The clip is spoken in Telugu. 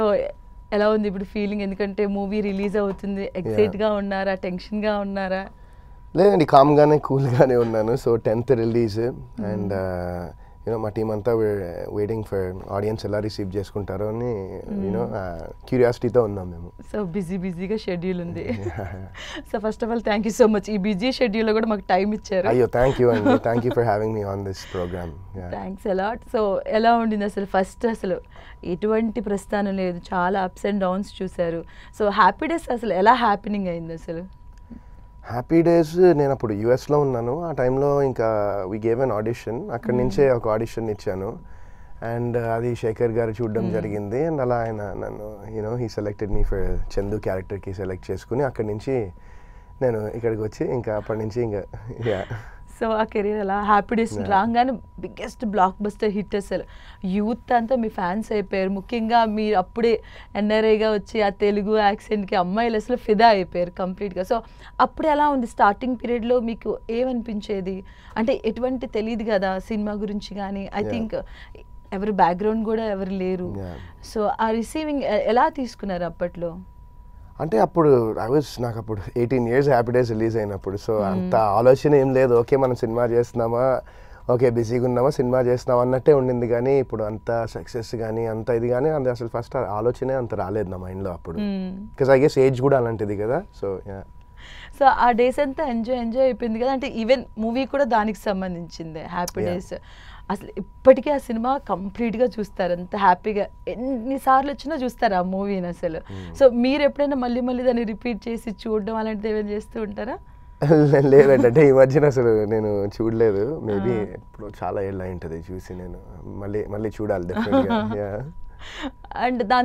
సో ఎలా ఉంది ఇప్పుడు ఫీలింగ్? ఎందుకంటే మూవీ రిలీజ్ అవుతుంది, ఎక్సైట్గా ఉన్నారా, టెన్షన్గా ఉన్నారా? లేదండి, కామ్గానే కూల్గానే ఉన్నాను. So 10th release and you know మా టీం అంతా వెయిటింగ్ ఫర్ ఆడియన్స్ ఎలా రిసీవ్ చేసుకుంటారో అని యూనో క్యూరియాసిటీతో ఉన్నాం మేము. సో బిజీగా షెడ్యూల్ ఉంది. So first of all thank you so much, ఈ బిజీ షెడ్యూల్లో కూడా మాకు టైం ఇచ్చారు. అయ్యో థ్యాంక్ యూ అండి, thank you for having me on this program. Thanks a lot. So ఎలా ఉండింది అసలు? ఫస్ట్ అసలు ఎటువంటి ప్రస్థానం లేదు, చాలా అప్స్ అండ్ డౌన్స్ చూశారు. సో హ్యాపీ డేస్ అసలు ఎలా హ్యాపీనింగ్ అయింది అసలు? హ్యాపీ డేస్ నేను అప్పుడు యూఎస్లో ఉన్నాను. ఆ టైంలో ఇంకా వీ గేవ్ అన్ ఆడిషన్, అక్కడి నుంచే ఒక ఆడిషన్ ఇచ్చాను అండ్ అది శేఖర్ గారు చూడడం జరిగింది. అండ్ అలా ఆయన నన్ను you know he selected me for Chandu క్యారెక్టర్కి సెలెక్ట్ చేసుకుని అక్కడి నుంచి నేను ఇక్కడికి వచ్చి ఇంకా అప్పటి నుంచి ఇంకా సో ఆ కెరీర్ అలా హ్యాపీ డేస్ రాగానే బిగ్గెస్ట్ బ్లాక్ బస్టర్ హిట్ అసలు. యూత్ అంతా మీ ఫ్యాన్స్ అయిపోయారు. ముఖ్యంగా మీరు అప్పుడే ఎన్ఆర్ఐగా వచ్చి ఆ తెలుగు యాక్సెంట్కి అమ్మాయిలు అసలు ఫిదా అయిపోయారు కంప్లీట్గా. సో అప్పుడు ఎలా ఉంది స్టార్టింగ్ పీరియడ్లో? మీకు ఏమనిపించేది? అంటే ఎటువంటి తెలియదు కదా సినిమా గురించి కానీ, ఐ థింక్ ఎవరి బ్యాక్గ్రౌండ్ కూడా ఎవరు లేరు. సో ఆ రిసీవింగ్ ఎలా తీసుకున్నారు అప్పట్లో? అంటే అప్పుడు నాకు అప్పుడు 18 years హ్యాపీ డేస్ రిలీజ్ అయినప్పుడు. సో అంత ఆలోచన ఏం లేదు, ఓకే మనం సినిమా చేస్తున్నామా, ఓకే బిజీగా ఉన్నామా, సినిమా చేస్తున్నామా అన్నట్టే ఉండింది. కానీ ఇప్పుడు అంత సక్సెస్ కానీ అంత ఇది కానీ అది అసలు ఫస్ట్ ఆలోచనే అంత రాలేదు నా మైండ్లో అప్పుడు. బికాస్ ఐ గెస్ ఏజ్ కూడా అలాంటిది కదా. సో సో ఆ డేస్ అంతా ఎంజాయ్ అయిపోయింది కదా. అంటే ఈవెన్ మూవీ కూడా దానికి సంబంధించింది హ్యాపీ డేస్. అసలు ఇప్పటికీ ఆ సినిమా కంప్లీట్గా చూస్తారు, అంత హ్యాపీగా ఎన్నిసార్లు వచ్చినా చూస్తారు ఆ మూవీని అసలు. సో మీరు ఎప్పుడైనా మళ్ళీ దాన్ని రిపీట్ చేసి చూడడం అలాంటిది ఏమైనా చేస్తూ ఉంటారా? లేదండి, అంటే ఈ మధ్యన అసలు నేను చూడలేదు. మేబీ ఇప్పుడు చాలా ఏళ్ళు అయి ఉంటుంది చూసి. నేను మళ్ళీ చూడాలి డెఫినెట్గా. అండ్ దాని